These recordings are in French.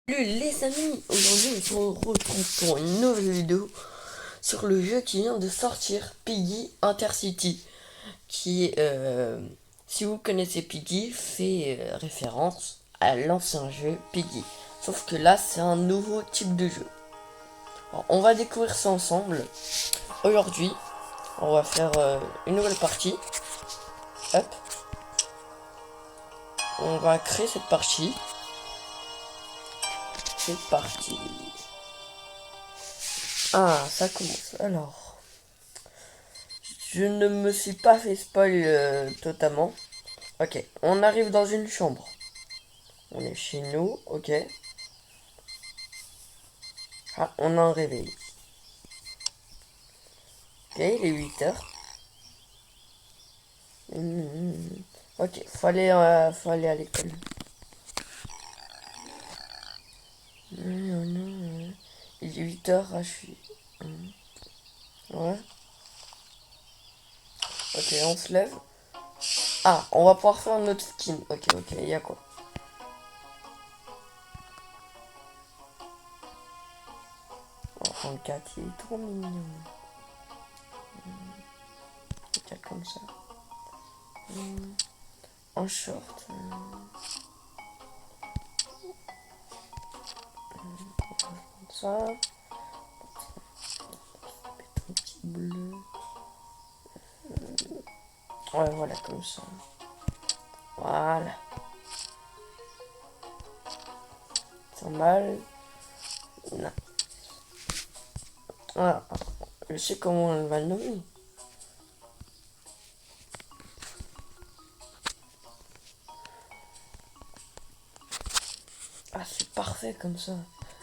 Salut les amis, aujourd'hui on se retrouve pour une nouvelle vidéo sur le jeu qui vient de sortir, Piggy Intercity, qui est, si vous connaissez Piggy, fait référence à l'ancien jeu Piggy. Sauf que là c'est un nouveau type de jeu. Alors, on va découvrir ça ensemble. Aujourd'hui, on va faire une nouvelle partie. Hop, on va créer cette partie. C'est parti. Ah, ça commence. Alors. Je ne me suis pas fait spoil totalement. Ok, on arrive dans une chambre. On est chez nous, ok. Ah, on a un réveil. Ok, il est 8 heures. Ok, faut aller à l'école. Il est 8 heures, ah, je suis... Ouais. Ok, on se lève. Ah, on va pouvoir faire notre skin. Ok, ok, il y a quoi? On va prendre 4, il est trop mignon. 4 comme ça. En short. Ça. Un petit bleu. Ouais, voilà, comme ça. Voilà. C'est mal. Non. Voilà. Je sais comment on va le nommer. Ah, c'est parfait comme ça.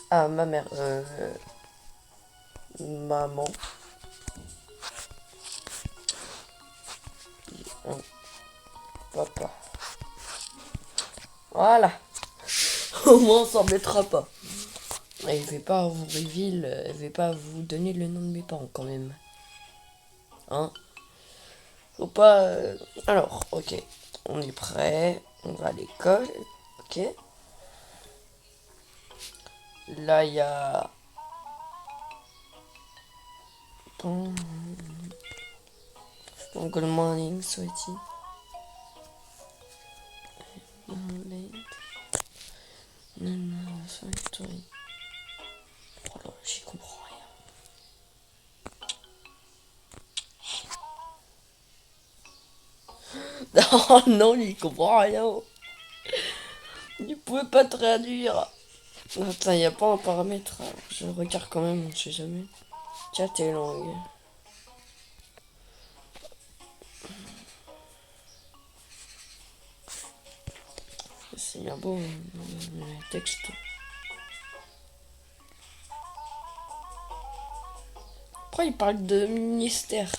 Ah, ma mère. Maman. Oh, papa. Voilà. Au moins, on s'en mettra pas. Et je vais pas vous reveal, je vais pas vous donner le nom de mes parents quand même. Hein? Faut pas. Alors, ok. On est prêt. On va à l'école. Ok. Là, il y a. Good morning, sweetie. Oh là, j'y comprends rien. Oh non, j'y comprends rien. Il pouvait pas traduire. Attends, y a pas un paramètre. Je regarde quand même, on sait jamais. Tiens, tes langues. C'est bien beau, les textes. Pourquoi il parle de ministère?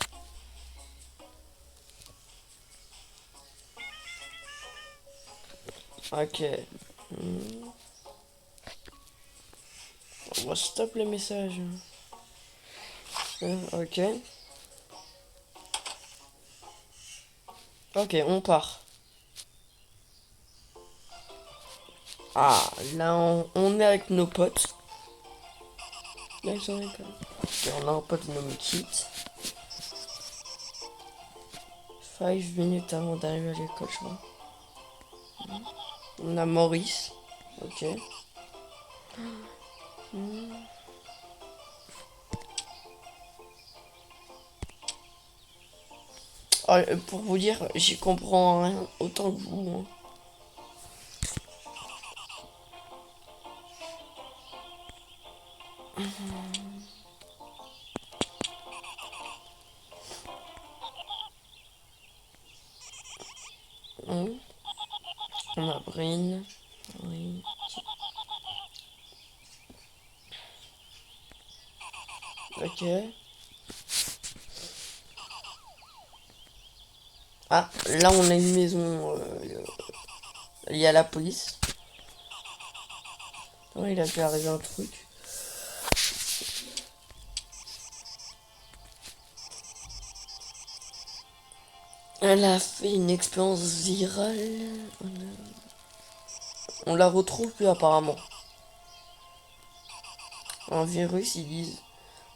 Ok. On va stop les messages. Ok. Ok, on part. Ah, là, on est avec nos potes. Là, ils sont avec. Ok, on a un pote nommé Kit. 5 minutes avant d'arriver à l'école, je crois. On a Maurice. Ok. Ah, pour vous dire, j'y comprends rien autant que vous. On a Brine. Oui. Ok. Ah, là on a une maison. Il y a la police. Oh, il a pu arriver un truc. Elle a fait une expérience virale. On la retrouve plus apparemment. Un virus, ils disent.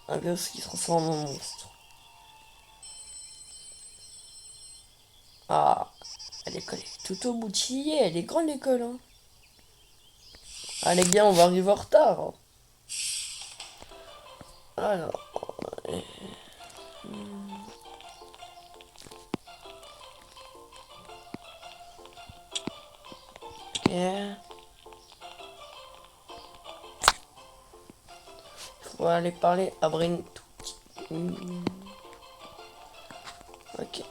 Un virus qui se transforme en monstre. Ah, l'école est tout au bout de chier. Elle est grande l'école, hein. Ah les gars, on va arriver en retard, hein. Alors, ok. On va aller parler à Brin. Ok.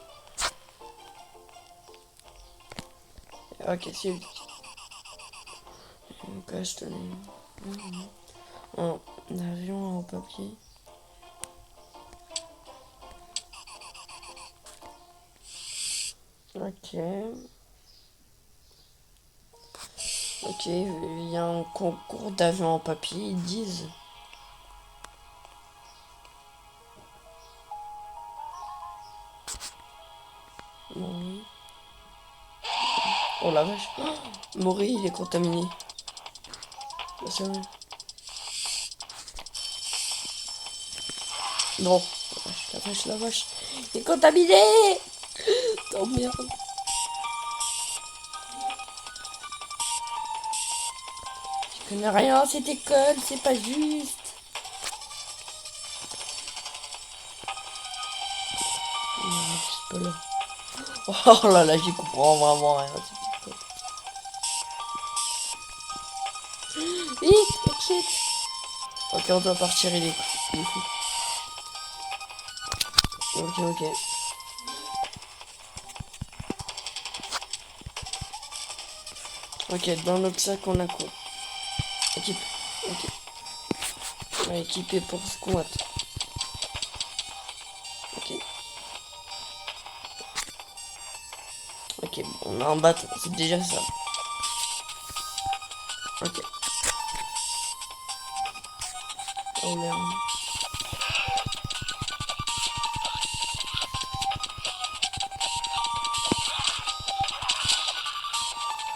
Ok, c'est lui. Ok, je te un avion en papier. Ok. Ok, il y a un concours d'avions en papier, ils disent. Maury. Oh la vache. Oh, Maury, il est contaminé. C'est vrai. Non. La vache, la vache. Il est contaminé. Oh merde. Je connais rien à cette école, c'est pas juste. Non, je suis pas là. Oh là là, j'y comprends vraiment rien. Vite, exit. Ok, on doit partir, il est fou. Ok, ok. Ok, dans notre sac, on a quoi? Équipe. Ok. On va équiper pour squat. Ok. Ok, bon, on a un bâton, c'est déjà ça. Ok. Oh merde.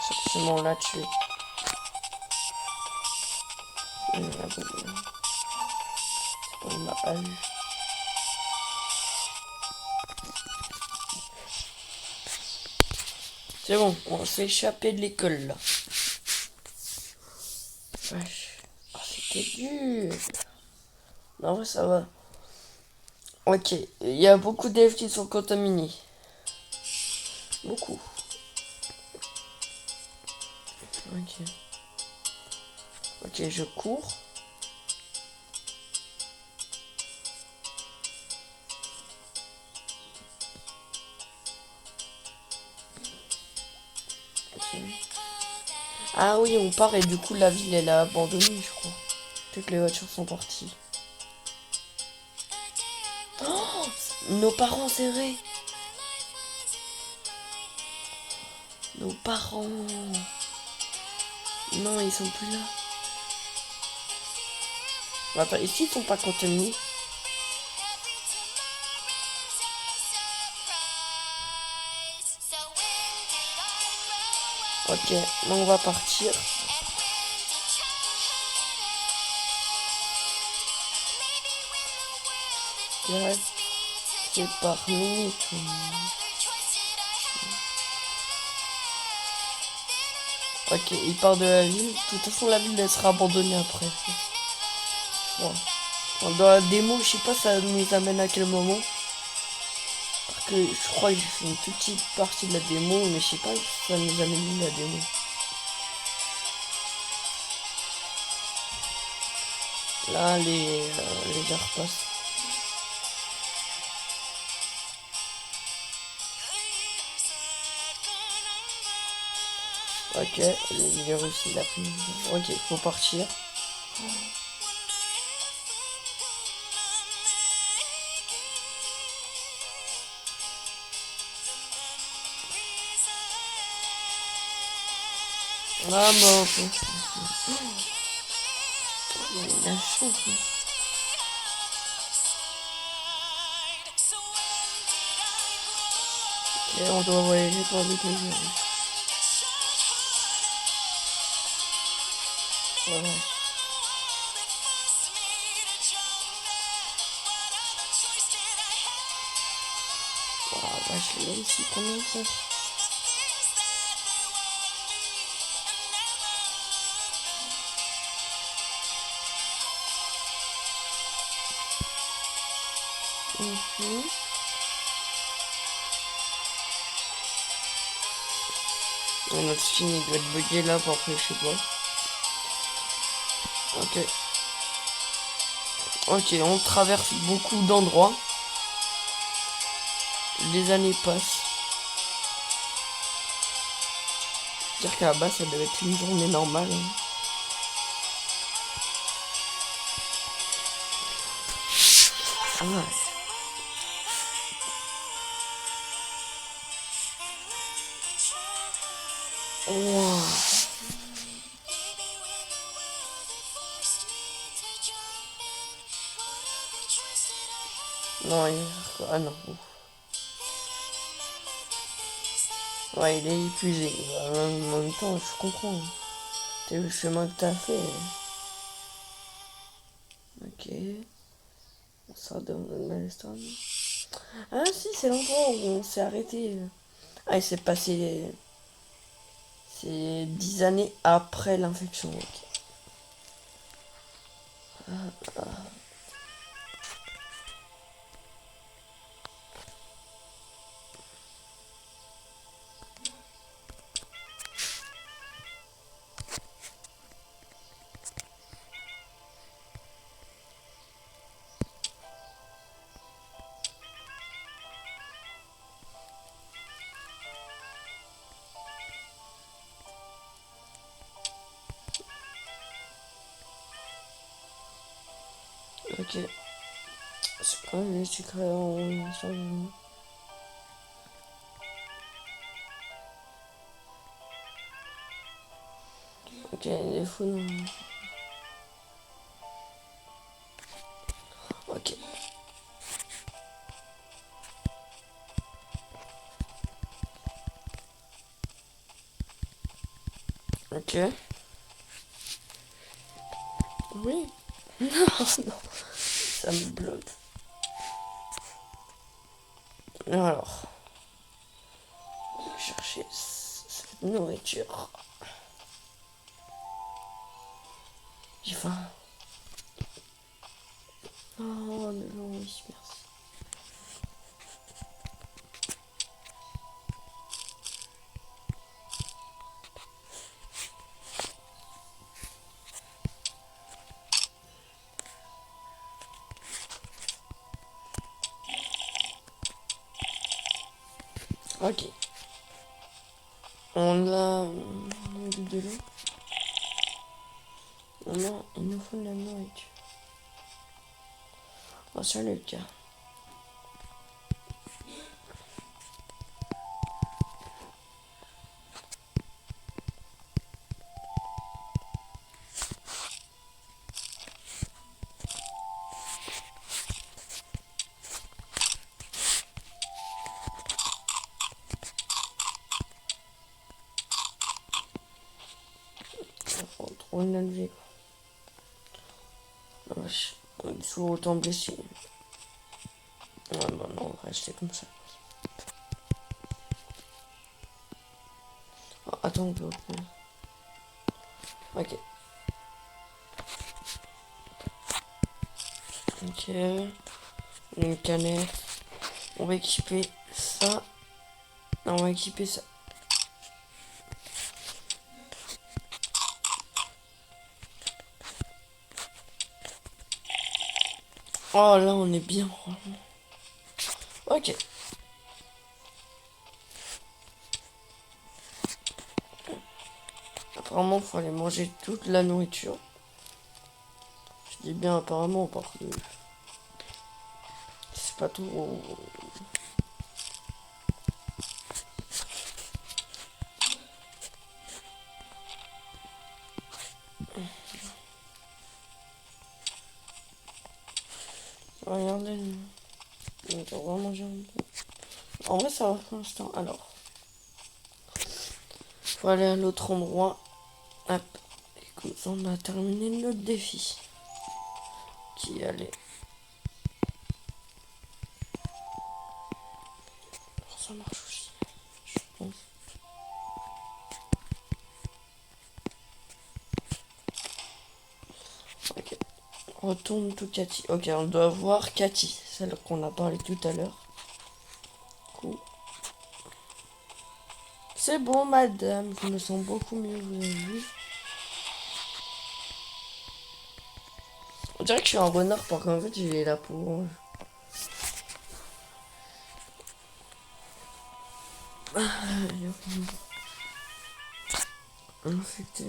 Forcément, on l'a tué. On m'a pas vu. C'est bon, on s'est échappé de l'école là. Wesh. Oh, c'était dur. Non, ouais, ça va. Ok, il y a beaucoup d'élèves qui sont contaminés. Beaucoup. Ok. Ok, je cours. Ok. Ah oui, on part et du coup la ville elle a abandonné, je crois. Toutes les voitures sont parties. Oh, nos parents, c'est vrai. Nos parents. Non, ils sont plus là. Attends, ici ils sont pas contenus. Ok, on va partir. Direct, c'est par minute. Ok, il part de la ville. De toute façon, la ville elle sera abandonnée après. Bon. Dans la démo, je sais pas ça nous amène à quel moment. Parce que je crois que j'ai fait une toute petite partie de la démo, mais je sais pas si ça nous amène où la démo. Là, les heures passent. Ok, le virus il a pris. Ok, faut partir. Ah bon, ok. Il a chaud. Ok, on doit voyager pour avec le virus. Voilà. vache, là ici, combien de fois? Notre skin il doit être bugué là pour que je sais pas. Ok. Ok, on traverse beaucoup d'endroits. Les années passent. Dire qu'à la base ça devait être une journée normale. Ah. Wow. Non, ah non. Ouais, il est épuisé. En même temps, je comprends. C'est le chemin que t'as fait. Ok. On sort de Malestone. Ah si, c'est l'endroit où on s'est arrêté. Ah, il s'est passé... C'est 10 années après l'infection. Ok. Ok. C'est quoi les secrets en... Ok, les fous non. Ok. Ok. Oui. Non, non. Ça me bloque. Alors. Je vais chercher cette nourriture. J'ai faim. Oh, non, oui, merci. Ok. On a de l'eau. Il nous faut de la nourriture. Oh, c'est le cas. On trouve une enlever. La vache. On est toujours autant blessé. Ah bah non, on va rester comme ça. Oh, attends, on peut reprendre. Ok. Ok. Une canette. On va équiper ça. Non, on va équiper ça. Oh là, on est bien. Ok. Apparemment, il faut aller manger toute la nourriture. Je dis bien apparemment parce que c'est pas tout. Regardez. On va vraiment manger un peu. En vrai, ça va pour l'instant. Alors, faut aller à l'autre endroit. Hop. Et comme ça, on a terminé notre défi. Qui allait. ça marche aussi, je pense. Ok. Retourne tout Cathy. Ok, on doit voir Cathy, celle qu'on a parlé tout à l'heure. Cool. C'est bon, madame, je me sens beaucoup mieux, vous avez vu. On dirait que je suis un renard parce qu'en fait j'ai la peau rouge. Infecté.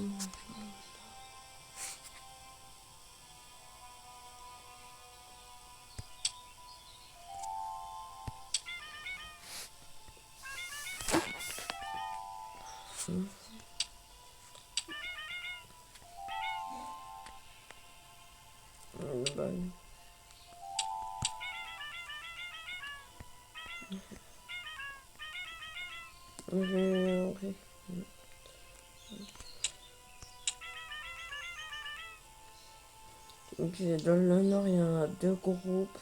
Ok, dans le nord, il y a deux groupes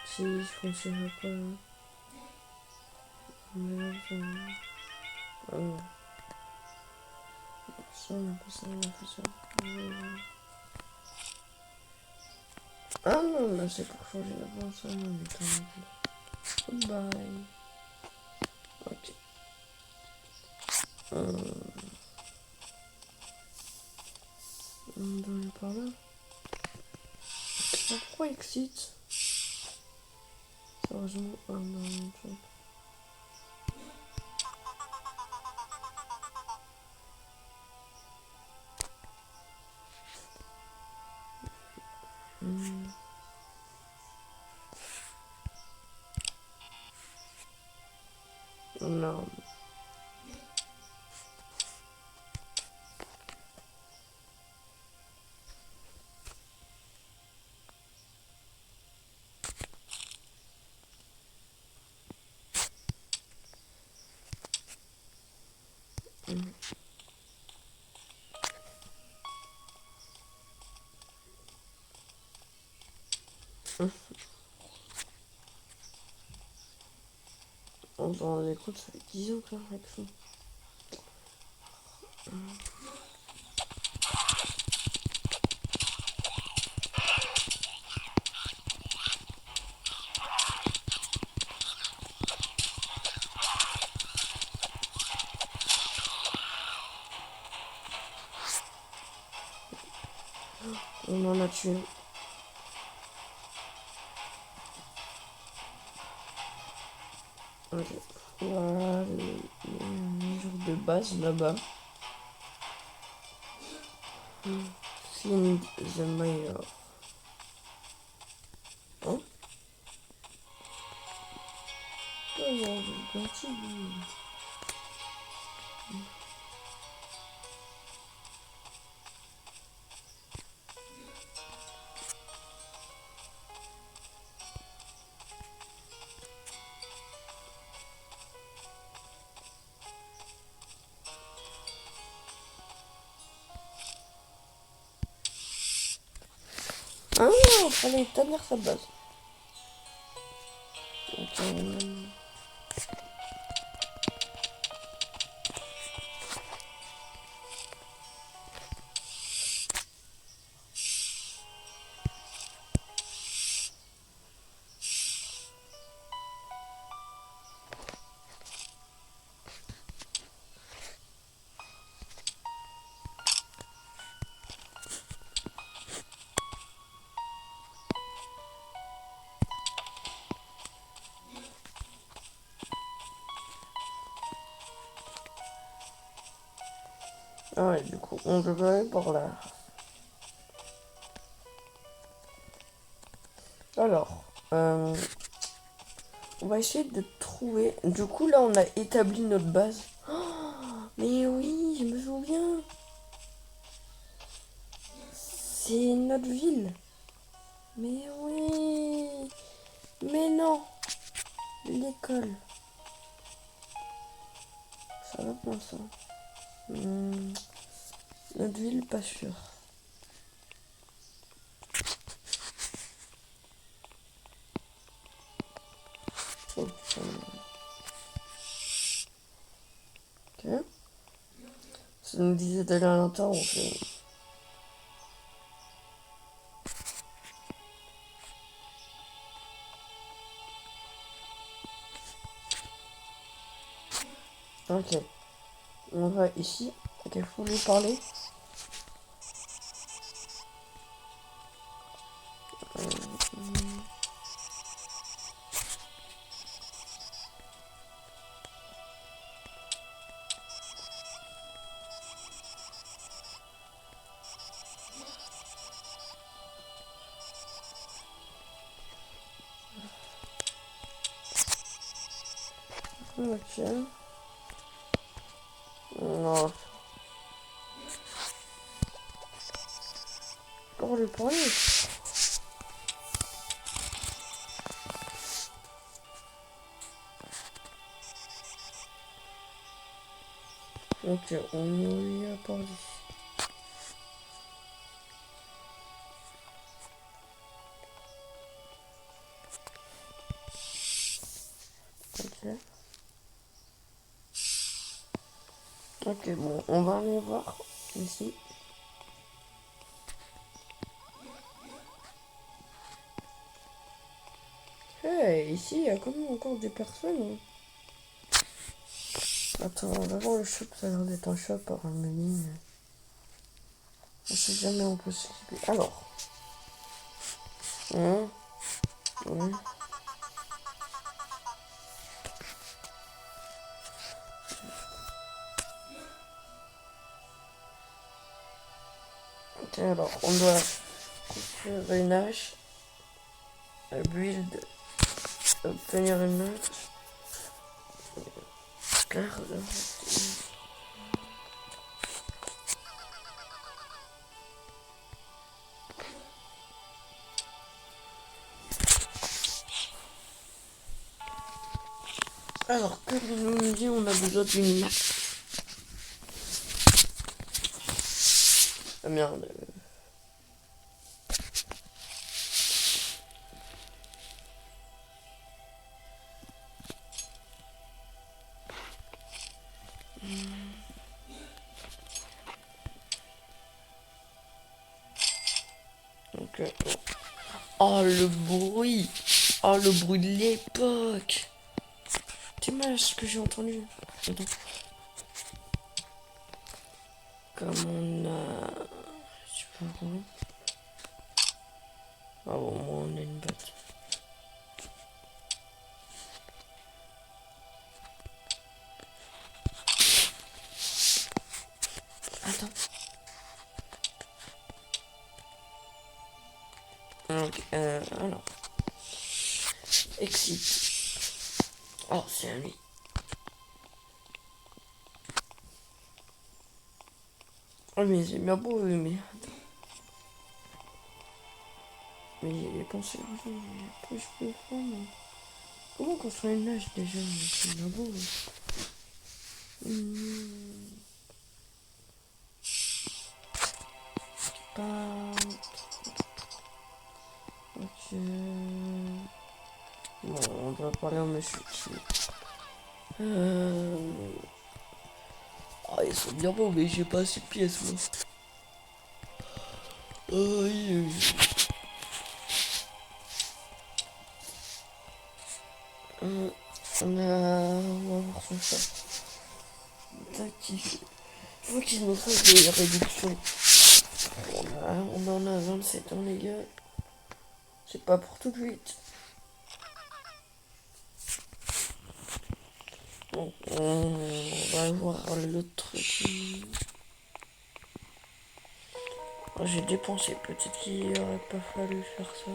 qui fonctionnent pas. Mais ah non. Ça, on a fait ça, on a fait ça. Ah non, là c'est pour changer la ça, non, mais goodbye. Ok. On doit aller par là. Pourquoi exit? Sérieusement, ah non, truc. Non. On s'en rendait compte, ça fait 10 ans que la réaction. On en a tué. Ok. Voilà le jour de base là-bas. Find the mayor. Hein? Oh, gentil. Ah non, fallait établir sa base. Ok. Ah ouais, du coup, on devrait aller par là. Alors, on va essayer de trouver. Du coup, là, on a établi notre base. Oh, mais oui, je me souviens. C'est notre ville. Mais oui. Mais non. L'école. Ça va pas ça. Notre ville, pas sûr. Oh, Ok. Ça nous disait d'aller à l'intérieur, on fait. Ok. On va ici. Ok, faut lui parler. Ok. Non. Pour lui parler. Ok, on lui a parlé. Ok. Ok, bon, on va aller voir ici. Hey, ici, il y a quand même encore des personnes. Attends, on va voir le shop, ça a l'air d'être un shop par un menu. On sait jamais, on peut s'occuper. Alors. Hein, ouais. Ok, alors, on doit construire une hache. Build. Obtenir une hache. Garde. Alors, comme il nous dit, on a besoin d'une map. Ah merde. Donc, oh, le bruit. Oh, le bruit de l'époque. C'est mal ce que j'ai entendu. Attends. Comme on a... Je sais pas quoi. Ah bon, moi on a une batte. Attends. Donc, alors. Exit. Oh, c'est à lui. Oh, mais c'est bien beau, mais... Mais j'ai pensé... Après, je peux faire... Mais... Comment construire une nage déjà? C'est bien beau. Pas... Ok... Bon, on va parler à monsieur ici. Ah, ils sont bien beaux, mais j'ai pas assez de pièces, moi. Aïe. On va voir son chat. Tac, il faut qu'il nous fasse des réductions. On en a 27 ans, les gars. C'est pas pour tout de suite. Bon, on va voir l'autre truc. Oh, j'ai dépensé. Peut-être qu'il aurait pas fallu faire ça.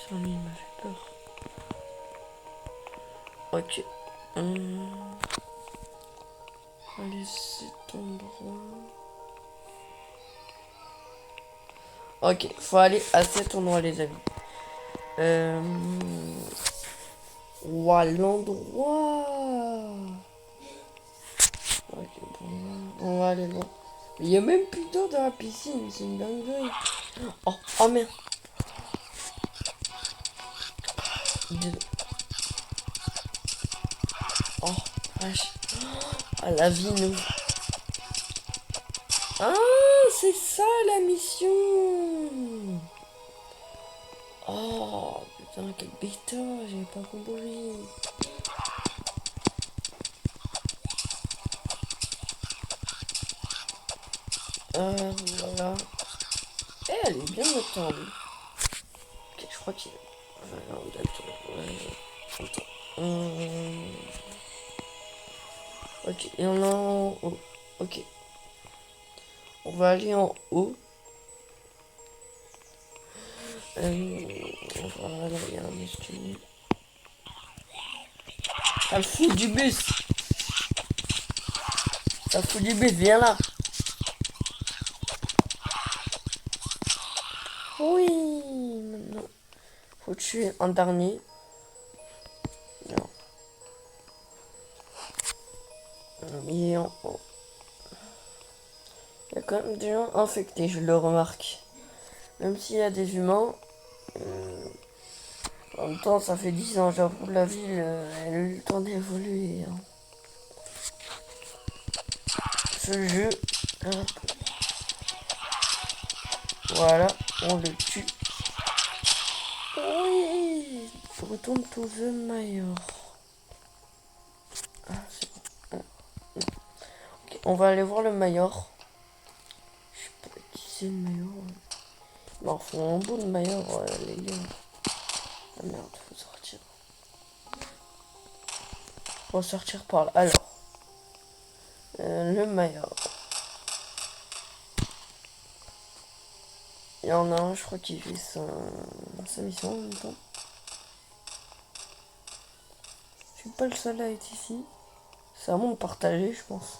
Ça, lui, il m'a fait peur. Ok. Allez, cet endroit. Ok, faut aller à cet endroit, les amis. Ouah, l'endroit. Ok, bon, on va aller voir. Il y a même plus d'eau dans la piscine, c'est une dinguerie. Oh, oh merde. Oh, vache. Ah, la vie nous... Ah, c'est ça la mission. Oh, putain, quel bêta, j'avais pas compris. Voilà. Eh, elle est bien notre temps, lui. Ok, je crois qu'il... non, attends. Ok, et on est en haut. Ok. On va aller en haut. Voilà, il y a un escalier. Ça me fout du bus. Ça me fout du bus, viens là. Oui, maintenant. Faut tuer un dernier. Non. Il est en haut. Il y a quand même des gens infectés, je le remarque. Même s'il y a des humains. En même temps, ça fait 10 ans, j'avoue, la ville, elle a eu le temps d'évoluer. Hein. Ce jeu. Voilà, on le tue. Oui, retourne to the Mayor. Ah, c'est bon. Okay, on va aller voir le Mayor. Je sais pas qui c'est le Mayor. Bon, faut un beau de Mayor, les gars. Ah merde, faut sortir. Faut sortir par là. Alors, le Mayor. Il y en a un, je crois, qui fait sa mission en même temps. Je suis pas le seul à être ici. C'est à moi de partager, je pense.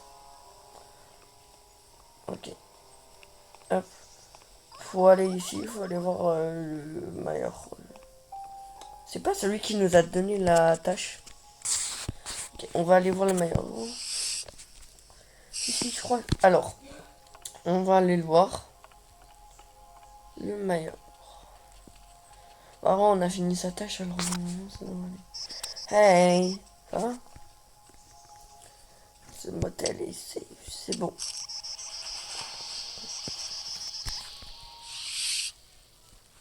Ok. Hop. Faut aller ici, faut aller voir le Mayor. C'est pas celui qui nous a donné la tâche. Okay, on va aller voir le Mayor. Ici, je crois. Alors, on va aller le voir. Le Mayor. Alors, on a fini sa tâche, alors normalement, ça devrait aller. Hey, ça va? Ce motel est safe, c'est bon.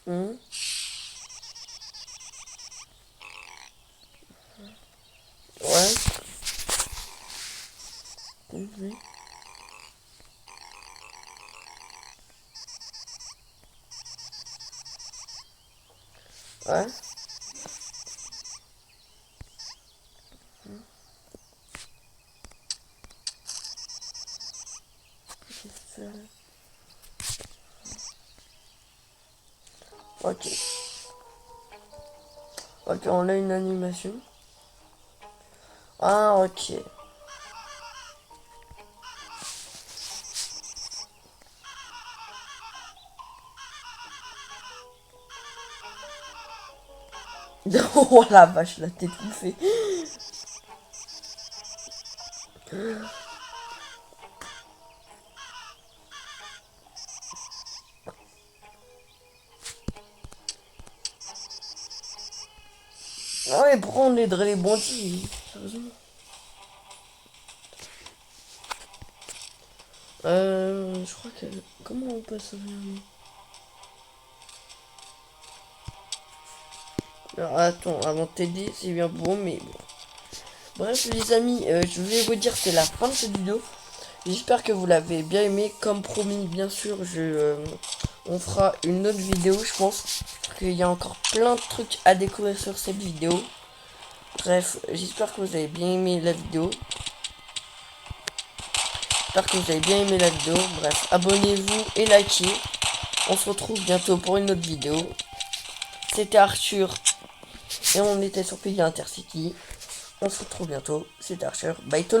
Ouais. Oui. Ouais. Ok. Ok, on a une animation. Ah, ok. Oh la vache, la tête bouffée. Ah ouais, pourquoi on aiderait les bandits? Sérieusement. Je crois que... Comment on peut sauver Alors, attends, avant de t'aider, c'est bien bon, mais bon. Bref, les amis, je vais vous dire, c'est la fin de cette vidéo. J'espère que vous l'avez bien aimé. Comme promis, bien sûr, on fera une autre vidéo, je pense. Parce qu'il y a encore plein de trucs à découvrir sur cette vidéo. Bref, j'espère que vous avez bien aimé la vidéo. J'espère que vous avez bien aimé la vidéo. Bref, abonnez-vous et likez. On se retrouve bientôt pour une autre vidéo. C'était Arthur. Et on était sur Peggy Intercity. On se retrouve bientôt. C'était Arthur. Bye tout le monde.